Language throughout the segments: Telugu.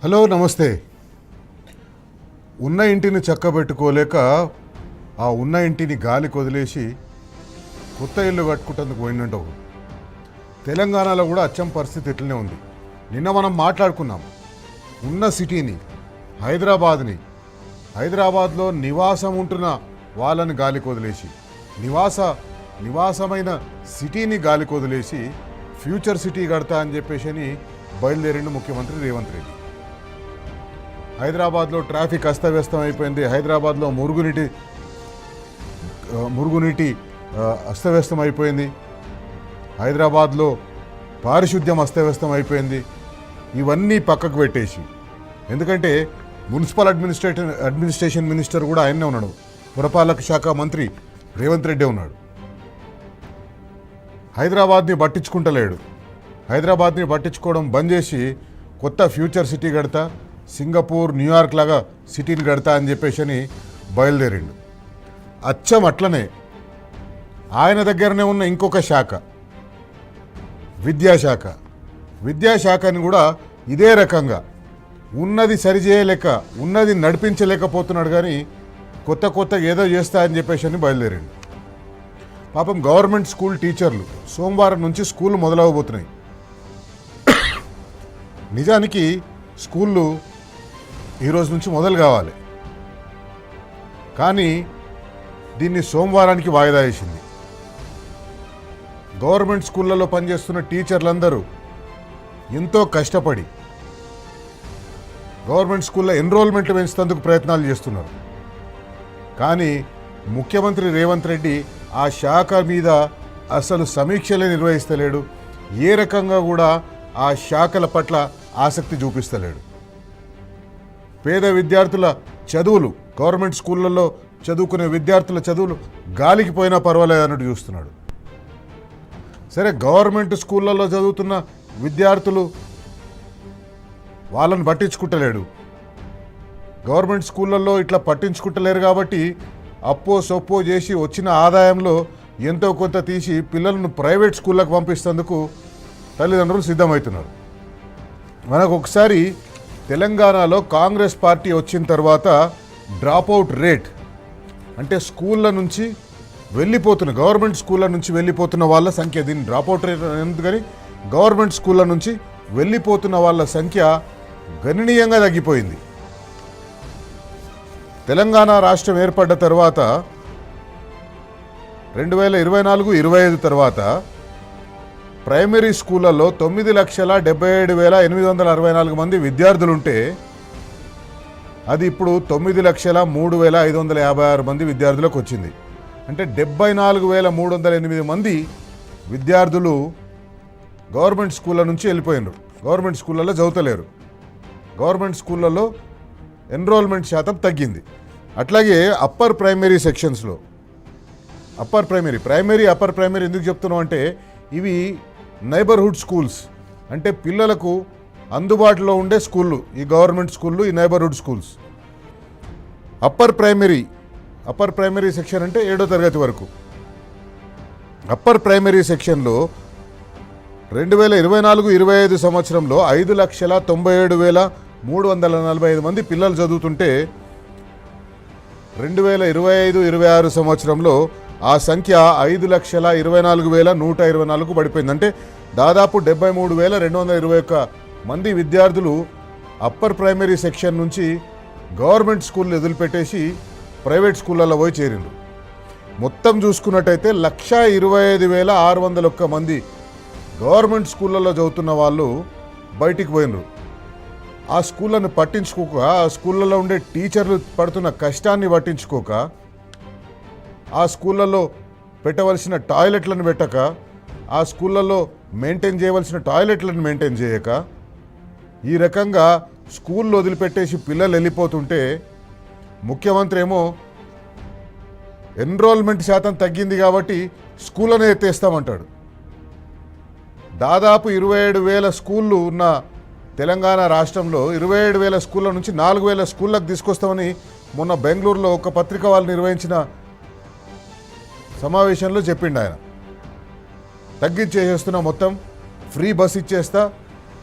హలో నమస్తే. ఉన్న ఇంటిని చక్కబెట్టుకోలేక ఆ ఉన్న ఇంటిని గాలికి వదిలేసి కొత్త ఇల్లు కట్టుకుంటందుకు పోయినట్టు తెలంగాణలో కూడా అచ్చం పరిస్థితి ఇట్లనే ఉంది. నిన్న మనం మాట్లాడుకున్నాం ఉన్న సిటీని హైదరాబాద్లో నివాసం ఉంటున్న వాళ్ళని గాలికి వదిలేసి నివాసమైన సిటీని గాలికి వదిలేసి ఫ్యూచర్ సిటీ కడతా అని చెప్పేసి బయలుదేరిండు ముఖ్యమంత్రి రేవంత్ రెడ్డి. హైదరాబాద్లో ట్రాఫిక్ అస్తవ్యస్తం అయిపోయింది. హైదరాబాద్లో మురుగునీటి అస్తవ్యస్తం అయిపోయింది. హైదరాబాద్లో పారిశుద్ధ్యం అస్తవ్యస్తం అయిపోయింది. ఇవన్నీ పక్కకు పెట్టేసి, ఎందుకంటే మున్సిపల్ అడ్మినిస్ట్రేషన్ మినిస్టర్ కూడా ఆయనే ఉన్నాడు, పురపాలక శాఖ మంత్రి రేవంత్ రెడ్డి ఉన్నాడు. హైదరాబాద్ని పట్టించుకుంటలేడు. హైదరాబాద్ని పట్టించుకోవడం బంద్ చేసి కొత్త ఫ్యూచర్ సిటీ కడతా, సింగపూర్ న్యూయార్క్ లాగా సిటీని కడతా అని చెప్పేసి బయలుదేరిండు. అచ్చం అట్లనే ఆయన దగ్గరనే ఉన్న ఇంకొక శాఖ విద్యాశాఖని కూడా ఇదే రకంగా ఉన్నది సరిచేయలేక, ఉన్నది నడిపించలేకపోతున్నాడు. కానీ కొత్త ఏదో చేస్తా అని చెప్పేసి బయలుదేరిండు. పాపం గవర్నమెంట్ స్కూల్ టీచర్లు సోమవారం నుంచి స్కూళ్ళు మొదలవబోతున్నాయి. నిజానికి స్కూళ్ళు ఈరోజు నుంచి మొదలు కావాలి, కానీ దీన్ని సోమవారానికి వాయిదా వేసింది. గవర్నమెంట్ స్కూళ్ళలో పనిచేస్తున్న టీచర్లందరూ ఎంతో కష్టపడి గవర్నమెంట్ స్కూల్లో ఎన్రోల్మెంట్ పెంచేందుకు ప్రయత్నాలు చేస్తున్నారు. కానీ ముఖ్యమంత్రి రేవంత్ రెడ్డి ఆ శాఖ మీద అసలు సమీక్షలే నిర్వహిస్తలేడు. ఏ రకంగా కూడా ఆ శాఖల పట్ల ఆసక్తి చూపిస్తలేడు. పేద విద్యార్థుల చదువులు, గవర్నమెంట్ స్కూళ్ళల్లో చదువుకునే విద్యార్థుల చదువులు గాలికి పోయినా పర్వాలేదు అన్నట్టు చూస్తున్నాడు. సరే, గవర్నమెంట్ స్కూళ్ళల్లో చదువుతున్న విద్యార్థులు వాళ్ళని పట్టించుకుంటలేడు. గవర్నమెంట్ స్కూళ్ళల్లో ఇట్లా పట్టించుకుంటలేరు కాబట్టి అప్పో సొప్పో చేసి వచ్చిన ఆదాయంలో ఎంతో కొంత తీసి పిల్లలను ప్రైవేట్ స్కూళ్ళకు పంపిస్తేందుకు తల్లిదండ్రులు సిద్ధమవుతున్నారు. మనకు ఒకసారి తెలంగాణలో కాంగ్రెస్ పార్టీ వచ్చిన తర్వాత డ్రాప్అవుట్ రేట్, అంటే స్కూళ్ళ నుంచి గవర్నమెంట్ స్కూళ్ళ నుంచి వెళ్ళిపోతున్న వాళ్ళ సంఖ్య, దీన్ని డ్రాప్అవుట్ రేట్ ఎందుకని, గవర్నమెంట్ స్కూళ్ళ నుంచి వెళ్ళిపోతున్న వాళ్ళ సంఖ్య గణనీయంగా తగ్గిపోయింది. తెలంగాణ రాష్ట్రం ఏర్పడ్డ తర్వాత 2024-25 తర్వాత ప్రైమరీ స్కూళ్ళల్లో 9,77,864 మంది విద్యార్థులుంటే అది ఇప్పుడు 9,03,556 మంది విద్యార్థులకు వచ్చింది. అంటే 74,308 మంది విద్యార్థులు గవర్నమెంట్ స్కూళ్ళ నుంచి వెళ్ళిపోయినారు. గవర్నమెంట్ స్కూళ్ళల్లో చదువుతలేరు. గవర్నమెంట్ స్కూళ్ళల్లో ఎన్రోల్మెంట్ శాతం తగ్గింది. అట్లాగే అప్పర్ ప్రైమరీ సెక్షన్స్లో అప్పర్ ప్రైమరీ ఎందుకు చెప్తున్నాం అంటే, ఇవి నైబర్హుడ్ స్కూల్స్, అంటే పిల్లలకు అందుబాటులో ఉండే స్కూళ్ళు, ఈ గవర్నమెంట్ స్కూళ్ళు, ఈ neighbourhood schools. Upper primary section అంటే 7వ తరగతి వరకు. అప్పర్ ప్రైమరీ సెక్షన్లో 2024-25 సంవత్సరంలో 5,97,345 మంది పిల్లలు చదువుతుంటే 2025-26 సంవత్సరంలో ఆ సంఖ్య 5,24,124 పడిపోయింది. అంటే దాదాపు 73,221 మంది విద్యార్థులు అప్పర్ ప్రైమరీ సెక్షన్ నుంచి గవర్నమెంట్ స్కూళ్ళు వదిలిపెట్టేసి ప్రైవేట్ స్కూళ్ళల్లో పోయి చేరిండ్రు. మొత్తం చూసుకున్నట్టయితే 1,25,601 మంది గవర్నమెంట్ స్కూళ్ళల్లో చదువుతున్న వాళ్ళు బయటికి పోయినరు. ఆ స్కూళ్ళను పట్టించుకోక, ఆ స్కూళ్ళల్లో ఉండే టీచర్లు పడుతున్న కష్టాన్ని పట్టించుకోక, ఆ స్కూళ్ళల్లో పెట్టవలసిన టాయిలెట్లను పెట్టక, ఆ స్కూళ్ళల్లో మెయింటైన్ చేయవలసిన టాయిలెట్లను మెయింటైన్ చేయక, ఈ రకంగా స్కూళ్ళు వదిలిపెట్టేసి పిల్లలు వెళ్ళిపోతుంటే ముఖ్యమంత్రి ఏమో ఎన్రోల్మెంట్ శాతం తగ్గింది కాబట్టి స్కూళ్ళనే ఎత్తేస్తామంటాడు. దాదాపు 27,000 స్కూళ్ళు ఉన్న తెలంగాణ రాష్ట్రంలో 27,000 స్కూళ్ళ నుంచి 4,000 స్కూళ్ళకు తీసుకొస్తామని మొన్న బెంగళూరులో ఒక పత్రిక వాళ్ళు నిర్వహించిన సమావేశంలో చెప్పిండు ఆయన. తగ్గించేసేస్తున్నా, మొత్తం ఫ్రీ బస్ ఇచ్చేస్తా,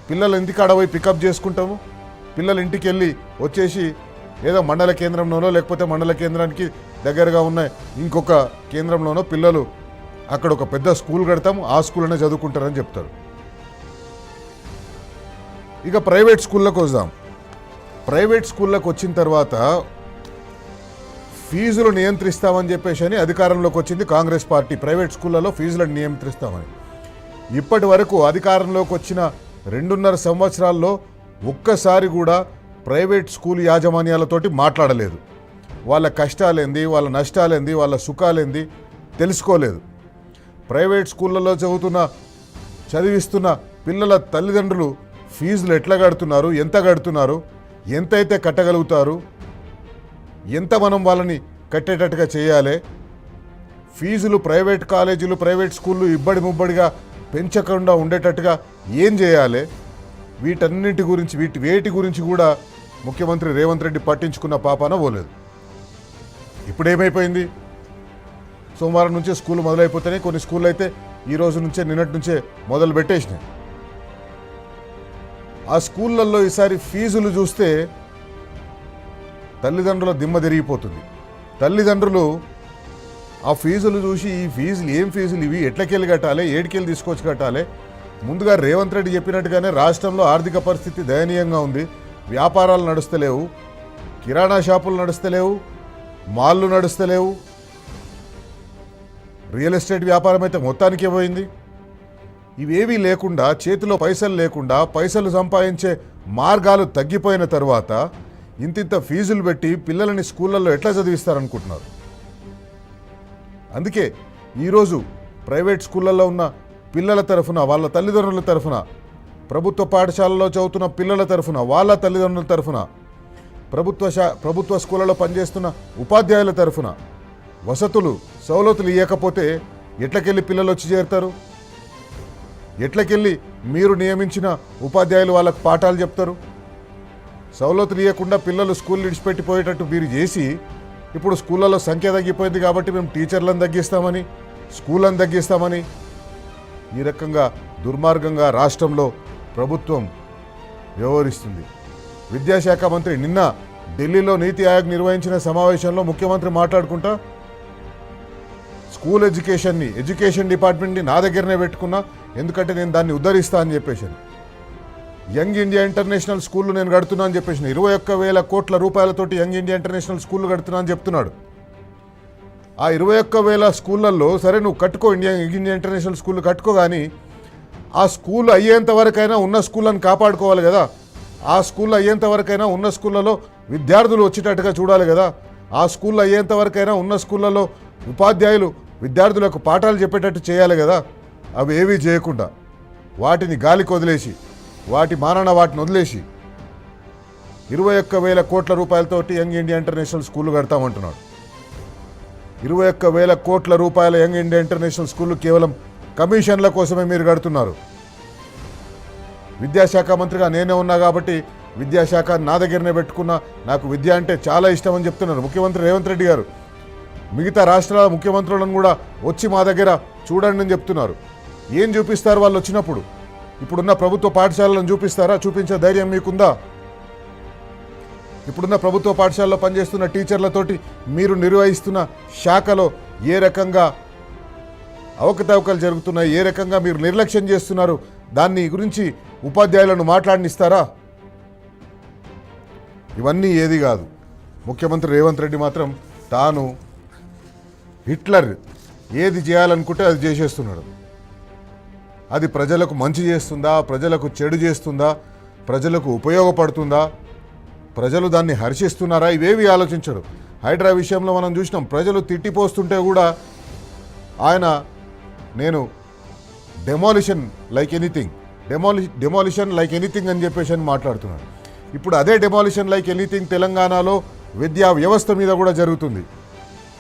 పిల్లలు ఇంటికాడ పోయి పికప్ చేసుకుంటాము, పిల్లలు ఇంటికి వెళ్ళి వచ్చేసి ఏదో మండల కేంద్రంలోనో లేకపోతే మండల కేంద్రానికి దగ్గరగా ఉన్న ఇంకొక కేంద్రంలోనో పిల్లలు అక్కడ ఒక పెద్ద స్కూల్ కడతాం, ఆ స్కూల్లోనే చదువుకుంటారని చెప్తారు. ఇక ప్రైవేట్ స్కూళ్ళకు వద్దాం. ప్రైవేట్ స్కూళ్ళకు వచ్చిన తర్వాత ఫీజులు నియంత్రిస్తామని చెప్పేసి అని అధికారంలోకి వచ్చింది కాంగ్రెస్ పార్టీ. ప్రైవేట్ స్కూళ్ళలో ఫీజులను నియంత్రిస్తామని. ఇప్పటి వరకు అధికారంలోకి వచ్చిన 2.5 సంవత్సరాల్లో ఒక్కసారి కూడా ప్రైవేట్ స్కూల్ యాజమాన్యాలతోటి మాట్లాడలేదు. వాళ్ళ కష్టాలేంది, వాళ్ళ నష్టాలేంది, వాళ్ళ సుఖాలేంది తెలుసుకోలేదు. ప్రైవేట్ స్కూళ్ళలో చదివిస్తున్న పిల్లల తల్లిదండ్రులు ఫీజులు ఎట్లా కడుతున్నారు, ఎంత కడుతున్నారు, ఎంతైతే కట్టగలుగుతారు, ఎంత మనం వాళ్ళని కట్టేటట్టుగా చేయాలి, ఫీజులు ప్రైవేట్ కాలేజీలు ప్రైవేట్ స్కూళ్ళు ఇబ్బడి ముబ్బడిగా పెంచకుండా ఉండేటట్టుగా ఏం చేయాలి, వేటి గురించి కూడా ముఖ్యమంత్రి రేవంత్ రెడ్డి పట్టించుకున్న పాపాన పోలేదు. ఇప్పుడు ఏమైపోయింది? సోమవారం నుంచే స్కూల్ మొదలైపోతున్నాయి. కొన్ని స్కూళ్ళు అయితే ఈ రోజు నుంచే నిన్నటి నుంచే మొదలు పెట్టేసినాయి. ఆ స్కూళ్ళల్లో ఈసారి ఫీజులు చూస్తే తల్లిదండ్రుల దిమ్మ తిరిగిపోతుంది. తల్లిదండ్రులు ఆ ఫీజులు చూసి ఈ ఫీజులు ఏం ఫీజులు ఇవి, ఎట్లకెళ్ళి కట్టాలి, ఏడికెళ్ళి తీసుకొచ్చి కట్టాలి. ముందుగా రేవంత్ రెడ్డి చెప్పినట్టుగానే రాష్ట్రంలో ఆర్థిక పరిస్థితి దయనీయంగా ఉంది. వ్యాపారాలు నడుస్తలేవు, కిరాణా షాపులు నడుస్తలేవు, మాల్లు నడుస్తలేవు, రియల్ ఎస్టేట్ వ్యాపారం అయితే మొత్తానికే పోయింది. ఇవేవీ లేకుండా, చేతిలో పైసలు లేకుండా, పైసలు సంపాదించే మార్గాలు తగ్గిపోయిన తర్వాత ఇంతింత ఫీజులు పెట్టి పిల్లలని స్కూళ్ళల్లో ఎట్లా చదివిస్తారనుకుంటున్నారు? అందుకే ఈరోజు ప్రైవేట్ స్కూళ్ళల్లో ఉన్న పిల్లల తరఫున, వాళ్ళ తల్లిదండ్రుల తరఫున, ప్రభుత్వ పాఠశాలలో చదువుతున్న పిల్లల తరఫున, వాళ్ళ తల్లిదండ్రుల తరఫున, ప్రభుత్వ స్కూళ్ళలో పనిచేస్తున్న ఉపాధ్యాయుల తరఫున వసతులు సౌలతులు ఇవ్వకపోతే ఎట్లకెళ్ళి పిల్లలు వచ్చి చేరుతారు? ఎట్లకెళ్ళి మీరు నియమించిన ఉపాధ్యాయులు వాళ్ళకు పాఠాలు చెప్తారు? సౌలతులు ఇవ్వకుండా పిల్లలు స్కూల్ విడిచిపెట్టిపోయేటట్టు మీరు చేసి ఇప్పుడు స్కూళ్ళలో సంఖ్య తగ్గిపోయింది కాబట్టి మేము టీచర్లను తగ్గిస్తామని, స్కూళ్ళను తగ్గిస్తామని, ఈ రకంగా దుర్మార్గంగా రాష్ట్రంలో ప్రభుత్వం వ్యవహరిస్తుంది. విద్యాశాఖ మంత్రి నిన్న ఢిల్లీలో నీతి ఆయోగ్ నిర్వహించిన సమావేశంలో ముఖ్యమంత్రి మాట్లాడుకుంటా స్కూల్ ఎడ్యుకేషన్ డిపార్ట్మెంట్ని నా దగ్గరనే పెట్టుకున్నా, ఎందుకంటే నేను దాన్ని ఉద్ధరిస్తా అని చెప్పేసాను. యంగ్ ఇండియా ఇంటర్నేషనల్ స్కూళ్ళు నేను కడుతున్నా అని చెప్పేసిన 21,000 కోట్ల రూపాయలతోటి యంగ్ ఇండియా ఇంటర్నేషనల్ స్కూళ్ళు కడుతున్నా అని చెప్తున్నాడు. ఆ 21,000 స్కూళ్ళల్లో సరే నువ్వు కట్టుకో, యంగ్ ఇండియా ఇంటర్నేషనల్ స్కూళ్ళు కట్టుకో, కానీ ఆ స్కూల్ అయ్యేంత వరకైనా ఉన్న స్కూళ్ళని కాపాడుకోవాలి కదా. ఆ స్కూల్ అయ్యేంత వరకైనా ఉన్న స్కూళ్ళలో విద్యార్థులు వచ్చేటట్టుగా చూడాలి కదా. ఆ స్కూల్ అయ్యేంత వరకైనా ఉన్న స్కూళ్ళలో ఉపాధ్యాయులు విద్యార్థులకు పాఠాలు చెప్పేటట్టు చేయాలి కదా. అవి ఏవీ చేయకుండా వాటిని గాలికి వదిలేసి, వాటి మానాన వాటిని వదిలేసి 21,000 కోట్ల రూపాయలతోటి యంగ్ ఇండియా ఇంటర్నేషనల్ స్కూళ్ళు కడతామంటున్నాడు. 21,000 కోట్ల రూపాయల యంగ్ ఇండియా ఇంటర్నేషనల్ స్కూళ్ళు కేవలం కమిషన్ల కోసమే మీరు కడుతున్నారు. విద్యాశాఖ మంత్రిగా నేనే ఉన్నా కాబట్టి విద్యాశాఖ నా దగ్గరనే పెట్టుకున్నా, నాకు విద్య అంటే చాలా ఇష్టం అని చెప్తున్నారు ముఖ్యమంత్రి రేవంత్ రెడ్డి గారు. మిగతా రాష్ట్రాల ముఖ్యమంత్రులను కూడా వచ్చి మా దగ్గర చూడండి అని చెప్తున్నారు. ఏం చూపిస్తారు వాళ్ళు వచ్చినప్పుడు? ఇప్పుడున్న ప్రభుత్వ పాఠశాలను చూపిస్తారా? చూపించే ధైర్యం మీకుందా? ఇప్పుడున్న ప్రభుత్వ పాఠశాలలో పనిచేస్తున్న టీచర్లతోటి మీరు నిర్వహిస్తున్న శాఖలో ఏ రకంగా అవకతవకలు జరుగుతున్నాయి, ఏ రకంగా మీరు నిర్లక్ష్యం చేస్తున్నారు, దాన్ని గురించి ఉపాధ్యాయులను మాట్లాడనిస్తారా? ఇవన్నీ ఏది కాదు. ముఖ్యమంత్రి రేవంత్ రెడ్డి మాత్రం తాను హిట్లర్, ఏది చేయాలనుకుంటే అది చేసేస్తున్నాడు. అది ప్రజలకు మంచి చేస్తుందా, ప్రజలకు చెడు చేస్తుందా, ప్రజలకు ఉపయోగపడుతుందా, ప్రజలు దాన్ని హర్షిస్తున్నారా, ఇవేవి ఆలోచించడు. హైడ్రా విషయంలో మనం చూసినాం, ప్రజలు తిట్టిపోస్తుంటే కూడా ఆయన నేను డెమాలిషన్ లైక్ ఎనీథింగ్ అని చెప్పేసి అని మాట్లాడుతున్నాడు. ఇప్పుడు అదే డెమాలిషన్ లైక్ ఎనీథింగ్ తెలంగాణలో విద్యా వ్యవస్థ మీద కూడా జరుగుతుంది.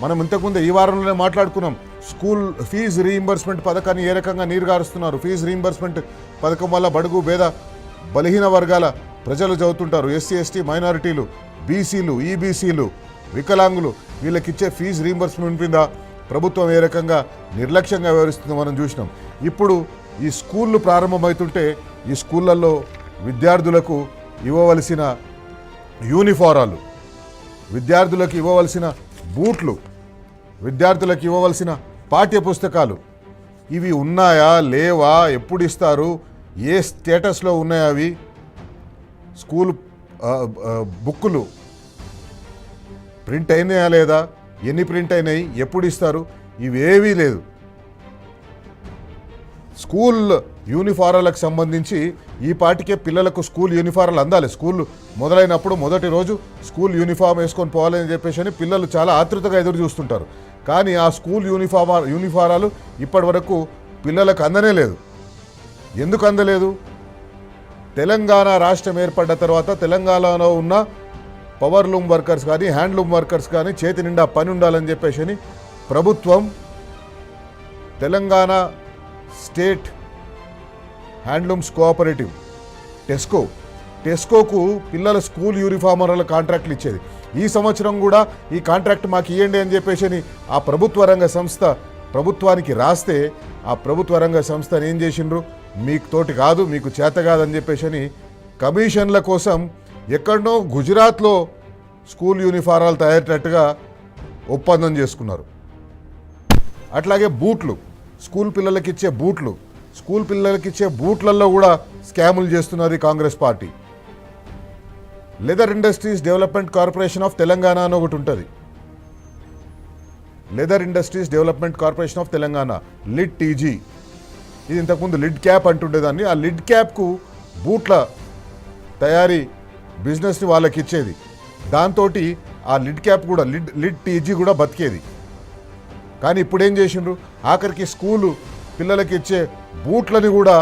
మనం ఇంతకుముందు ఈ వారంలోనే మాట్లాడుకున్నాం. స్కూల్ ఫీజు రీయింబర్స్మెంట్ పథకాన్ని ఏ రకంగా నీరుగారుస్తున్నారు. ఫీజు రీయింబర్స్మెంట్ పథకం వల్ల బడుగు పేద బలహీన వర్గాల ప్రజలు చదువుతుంటారు. ఎస్సీ ఎస్టీ మైనారిటీలు, బీసీలు, ఈబీసీలు, వికలాంగులు, వీళ్ళకిచ్చే ఫీజు రీయింబర్స్మెంట్ మీద ప్రభుత్వం ఏ రకంగా నిర్లక్ష్యంగా వ్యవహరిస్తుందో మనం చూసినాం. ఇప్పుడు ఈ స్కూళ్ళు ప్రారంభమవుతుంటే ఈ స్కూళ్ళల్లో విద్యార్థులకు ఇవ్వవలసిన యూనిఫారాలు, విద్యార్థులకు ఇవ్వవలసిన బూట్లు, విద్యార్థులకు ఇవ్వవలసిన పాఠ్యపుస్తకాలు ఇవి ఉన్నాయా లేవా, ఎప్పుడు ఇస్తారు, ఏ స్టేటస్లో ఉన్నాయి అవి, స్కూల్ బుక్కులు ప్రింట్ అయినాయా లేదా, ఎన్ని ప్రింట్ అయినాయి, ఎప్పుడు ఇస్తారు, ఇవేవీ లేదు. స్కూల్ యూనిఫారాలకు సంబంధించి ఈ పాటికే పిల్లలకు స్కూల్ యూనిఫారాలు అందాలి. స్కూల్ మొదలైనప్పుడు మొదటి రోజు స్కూల్ యూనిఫామ్ వేసుకొని పోవాలని చెప్పేసి పిల్లలు చాలా ఆతృతగా ఎదురు చూస్తుంటారు. కానీ ఆ స్కూల్ యూనిఫారాలు ఇప్పటి వరకు పిల్లలకు అందనే లేదు. ఎందుకు అందలేదు? తెలంగాణ రాష్ట్రం ఏర్పడ్డ తర్వాత తెలంగాణలో ఉన్న పవర్ లూమ్ వర్కర్స్ కానీ హ్యాండ్లూమ్ వర్కర్స్ కానీ చేతి నిండా పని ఉండాలని చెప్పేసి ప్రభుత్వం తెలంగాణ స్టేట్ హ్యాండ్లూమ్స్ కోఆపరేటివ్ టెస్కోకు పిల్లల స్కూల్ యూనిఫార్మర్ల కాంట్రాక్ట్లు ఇచ్చేది. ఈ సంవత్సరం కూడా ఈ కాంట్రాక్ట్ మాకు ఇవ్వండి అని చెప్పేసి ఆ ప్రభుత్వ రంగ సంస్థ ప్రభుత్వానికి రాస్తే ఆ ప్రభుత్వ రంగ సంస్థను ఏం చేసిండ్రు, మీకు తోటి కాదు, మీకు చేత కాదని చెప్పేసి కమిషన్ల కోసం ఎక్కడనో గుజరాత్లో స్కూల్ యూనిఫారాలు తయారయ్యేటట్టుగా ఒప్పందం చేసుకున్నారు. అట్లాగే బూట్లు, స్కూల్ పిల్లలకి ఇచ్చే బూట్లలో కూడా స్కాములు చేస్తున్నది Congress party. Leather industries development corporation of Telangana అని ఒకటి ఉంటుంది. Leather industries development corporation of Telangana, lid TG. ఇది ఇంతకుముందు లిడ్ క్యాప్ అంటుండేదాన్ని. ఆ లిడ్ క్యాప్కు బూట్ల తయారీ బిజినెస్ని వాళ్ళకి ఇచ్చేది. దాంతో ఆ లిడ్ క్యాప్ కూడా లిడ్ టీజీ కూడా బతికేది. కానీ ఇప్పుడు ఏం చేసిండ్రు, ఆఖరికి స్కూలు పిల్లలకి ఇచ్చే బూట్లని కూడా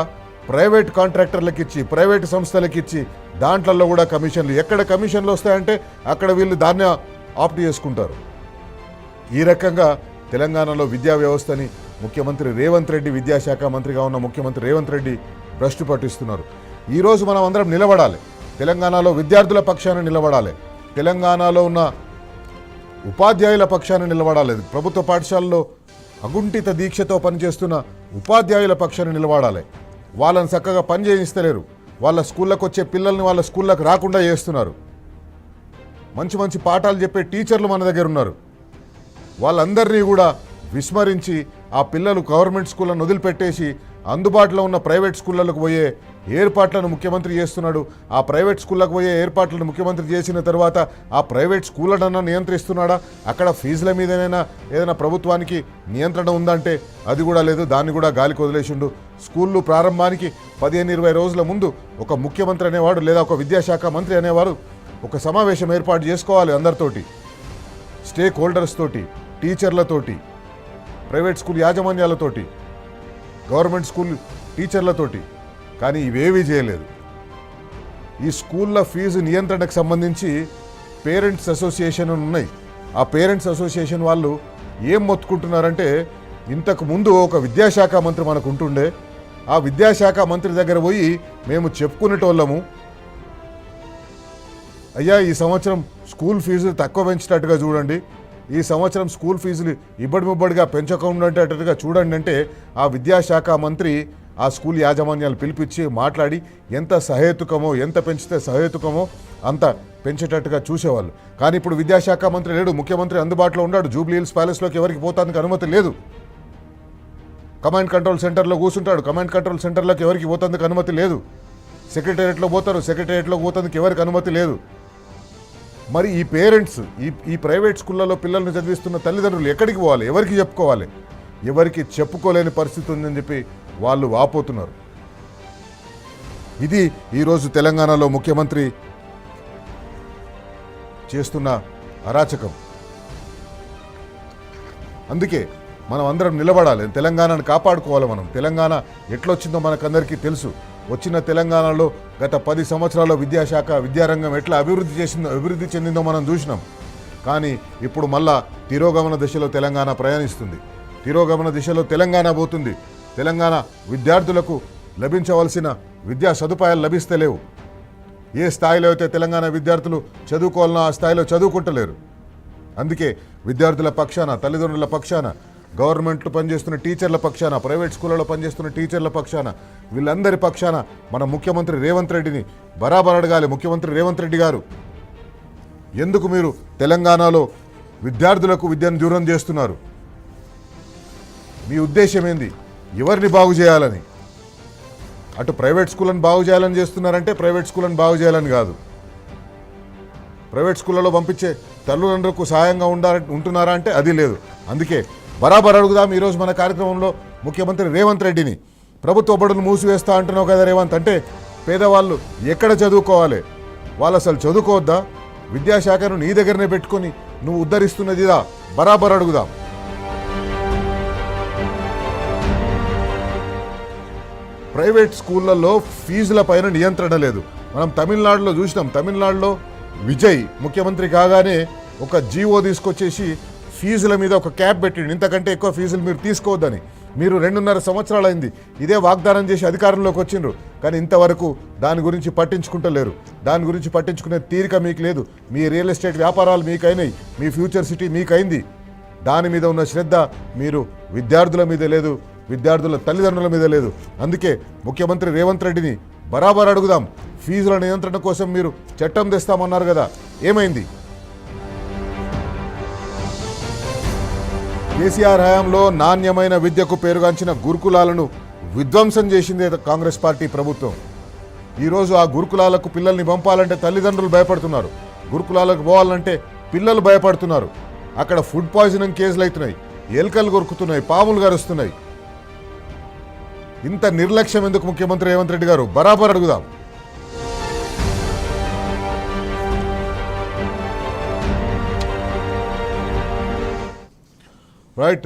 ప్రైవేట్ కాంట్రాక్టర్లకు ఇచ్చి ప్రైవేట్ సంస్థలకు ఇచ్చి దాంట్లలో కూడా కమిషన్లు. ఎక్కడ కమిషన్లు వస్తాయంటే అక్కడ వీళ్ళు దాన్ని ఆప్ట్ చేసుకుంటారు. ఈ రకంగా తెలంగాణలో విద్యా వ్యవస్థని ముఖ్యమంత్రి రేవంత్ రెడ్డి, విద్యాశాఖ మంత్రిగా ఉన్న ముఖ్యమంత్రి రేవంత్ రెడ్డి భ్రష్టు పట్టిస్తున్నారు. ఈరోజు మనం అందరం నిలబడాలి, తెలంగాణలో విద్యార్థుల పక్షాన నిలబడాలి, తెలంగాణలో ఉన్న ఉపాధ్యాయుల పక్షాన నిలబడాలి, ప్రభుత్వ పాఠశాలలో అగుంఠిత దీక్షతో పనిచేస్తున్న ఉపాధ్యాయుల పక్షాన నిలబడాలి. వాళ్ళని చక్కగా పని చేయిస్తలేరు, వాళ్ళ స్కూళ్ళకు వచ్చే పిల్లల్ని వాళ్ళ స్కూళ్ళకు రాకుండా చేస్తున్నారు. మంచి మంచి పాఠాలు చెప్పే టీచర్లు మన దగ్గర ఉన్నారు. వాళ్ళందరినీ కూడా విస్మరించి ఆ పిల్లలు గవర్నమెంట్ స్కూళ్ళను వదిలిపెట్టేసి అందుబాటులో ఉన్న ప్రైవేట్ స్కూళ్ళకు పోయే ఏర్పాట్లను ముఖ్యమంత్రి చేస్తున్నాడు. ఆ ప్రైవేట్ స్కూళ్ళకు పోయే ఏర్పాట్లను ముఖ్యమంత్రి చేసిన తర్వాత ఆ ప్రైవేట్ స్కూళ్ళనన్నా నియంత్రిస్తున్నాడా? అక్కడ ఫీజుల మీదనైనా ఏదైనా ప్రభుత్వానికి నియంత్రణ ఉందంటే అది కూడా లేదు, దాన్ని కూడా గాలికి వదిలేసిండు. స్కూళ్ళు ప్రారంభానికి 15-20 రోజుల ముందు ఒక ముఖ్యమంత్రి అనేవాడు లేదా ఒక విద్యాశాఖ మంత్రి అనేవారు ఒక సమావేశం ఏర్పాటు చేసుకోవాలి అందరితోటి, స్టేక్ హోల్డర్స్ తోటి, టీచర్లతోటి, ప్రైవేట్ స్కూల్ యాజమాన్యాలతోటి, గవర్నమెంట్ స్కూల్ టీచర్లతోటి. కానీ ఇవేవీ చేయలేదు. ఈ స్కూళ్ళ ఫీజు నియంత్రణకు సంబంధించి పేరెంట్స్ అసోసియేషన్ ఉన్నాయి. ఆ పేరెంట్స్ అసోసియేషన్ వాళ్ళు ఏం మొత్తుకుంటున్నారంటే, ఇంతకు ముందు ఒక విద్యాశాఖ మంత్రి మనకు ఉంటుండే, ఆ విద్యాశాఖ మంత్రి దగ్గర పోయి మేము చెప్పుకునేటోళ్ళము, అయ్యా ఈ సంవత్సరం స్కూల్ ఫీజులు తక్కువ పెంచేటట్టుగా చూడండి, ఈ సంవత్సరం స్కూల్ ఫీజులు ఇబ్బడిముబ్బడిగా పెంచకుండా చూడండి అంటే ఆ విద్యాశాఖ మంత్రి ఆ స్కూల్ యాజమాన్యాలు పిలిపించి మాట్లాడి ఎంత సహేతుకమో, ఎంత పెంచితే సహేతుకమో అంత పెంచేటట్టుగా చూసేవాళ్ళు. కానీ ఇప్పుడు విద్యాశాఖ మంత్రి లేడు, ముఖ్యమంత్రి అందుబాటులో ఉన్నాడు. జూబ్లీ హిల్స్ ప్యాలెస్లోకి ఎవరికి పోతానికి అనుమతి లేదు. కమాండ్ కంట్రోల్ సెంటర్లో కూర్చుంటాడు, కమాండ్ కంట్రోల్ సెంటర్లోకి ఎవరికి పోతానికి అనుమతి లేదు. సెక్రటేరియట్లో పోతారు, సెక్రటేరియట్లో పోతానికి ఎవరికి అనుమతి లేదు. మరి ఈ పేరెంట్స్, ఈ ప్రైవేట్ స్కూళ్ళలో పిల్లల్ని చదివిస్తున్న తల్లిదండ్రులు ఎక్కడికి పోవాలి, ఎవరికి చెప్పుకోవాలి? ఎవరికి చెప్పుకోలేని పరిస్థితి ఉందని చెప్పి వాళ్ళు వాపోతున్నారు. ఇది ఈరోజు తెలంగాణలో ముఖ్యమంత్రి చేస్తున్న అరాచకం. అందుకే మనం అందరం నిలబడాలి, తెలంగాణను కాపాడుకోవాలి. మనం తెలంగాణ ఎట్లొచ్చిందో మనకందరికీ తెలుసు. వచ్చిన తెలంగాణలో గత 10 సంవత్సరాల్లో విద్యాశాఖ, విద్యారంగం ఎట్లా అభివృద్ధి చెందిందో మనం చూసినాం. కానీ ఇప్పుడు మళ్ళా తిరోగమన దిశలో తెలంగాణ ప్రయాణిస్తుంది, తిరోగమన దిశలో తెలంగాణ పోతుంది. తెలంగాణ విద్యార్థులకు లభించవలసిన విద్యా సదుపాయాలు లభిస్తలేవు. ఏ స్థాయిలో అయితే తెలంగాణ విద్యార్థులు చదువుకోవాలనో ఆ స్థాయిలో చదువుకుంటలేరు. అందుకే విద్యార్థుల పక్షాన, తల్లిదండ్రుల పక్షాన, గవర్నమెంట్లో పనిచేస్తున్న టీచర్ల పక్షాన, ప్రైవేట్ స్కూళ్ళలో పనిచేస్తున్న టీచర్ల పక్షాన, వీళ్ళందరి పక్షాన మన ముఖ్యమంత్రి రేవంత్ రెడ్డిని బరాబర్ అడగాలి. ముఖ్యమంత్రి రేవంత్ రెడ్డి గారు, ఎందుకు మీరు తెలంగాణలో విద్యార్థులకు విద్యను దూరం చేస్తున్నారు? మీ ఉద్దేశం ఏంది? ఎవరిని బాగు చేయాలని? అటు ప్రైవేట్ స్కూళ్ళని బాగు చేయాలని చేస్తున్నారంటే ప్రైవేట్ స్కూళ్ళని బాగు చేయాలని కాదు. ప్రైవేట్ స్కూళ్ళలో పంపించే తల్లిదండ్రులకు సహాయంగా ఉంటున్నారా అంటే అది లేదు. అందుకే బరాబర్ అడుగుదాం ఈరోజు మన కార్యక్రమంలో ముఖ్యమంత్రి రేవంత్ రెడ్డిని. ప్రభుత్వ బడులు మూసివేస్తా అంటున్నావు కదా రేవంత్, అంటే పేదవాళ్ళు ఎక్కడ చదువుకోవాలి? వాళ్ళు అసలు చదువుకోవద్దా? విద్యాశాఖను నీ దగ్గరనే పెట్టుకొని నువ్వు ఉద్ధరిస్తున్నదిదా? బరాబర్ అడుగుదాం. ప్రైవేట్ స్కూళ్ళల్లో ఫీజుల పైన నియంత్రణ లేదు. మనం తమిళనాడులో చూసినాం. తమిళనాడులో విజయ్ ముఖ్యమంత్రి కాగానే ఒక జీవో తీసుకొచ్చేసి ఫీజుల మీద ఒక క్యాప్ పెట్టిండు. ఇంతకంటే ఎక్కువ ఫీజులు మీరు తీసుకోవద్దని. మీరు 2.5 సంవత్సరాలు అయింది ఇదే వాగ్దానం చేసి అధికారంలోకి వచ్చిండ్రు, కానీ ఇంతవరకు దాని గురించి పట్టించుకుంటలేరు. దాని గురించి పట్టించుకునే తీరిక మీకు లేదు. మీ రియల్ ఎస్టేట్ వ్యాపారాలు మీకైనాయి, మీ ఫ్యూచర్ సిటీ మీకైంది. దాని మీద ఉన్న శ్రద్ధ మీరు విద్యార్థుల మీద లేదు, విద్యార్థుల తల్లిదండ్రుల మీద లేదు. అందుకే ముఖ్యమంత్రి రేవంత్ రెడ్డిని బరాబర్ అడుగుదాం. ఫీజుల నియంత్రణ కోసం మీరు చట్టం తెస్తామన్నారు కదా, ఏమైంది? కేసీఆర్ హయాంలో నాణ్యమైన విద్యకు పేరుగాంచిన గురుకులాలను విధ్వంసం చేసిందే కాంగ్రెస్ పార్టీ ప్రభుత్వం. ఈరోజు ఆ గురుకులాలకు పిల్లల్ని పంపాలంటే తల్లిదండ్రులు భయపడుతున్నారు, గురుకులాలకు పోవాలంటే పిల్లలు భయపడుతున్నారు. అక్కడ ఫుడ్ పాయిజనింగ్ కేసులు అవుతున్నాయి, ఎలుకలు కొరుకుతున్నాయి, పాములు గరుస్తున్నాయి. ఇంత నిర్లక్ష్యం ఎందుకు ముఖ్యమంత్రి రేవంత్ రెడ్డి గారు? బరాబర్ అడుగుదాం. రైట్.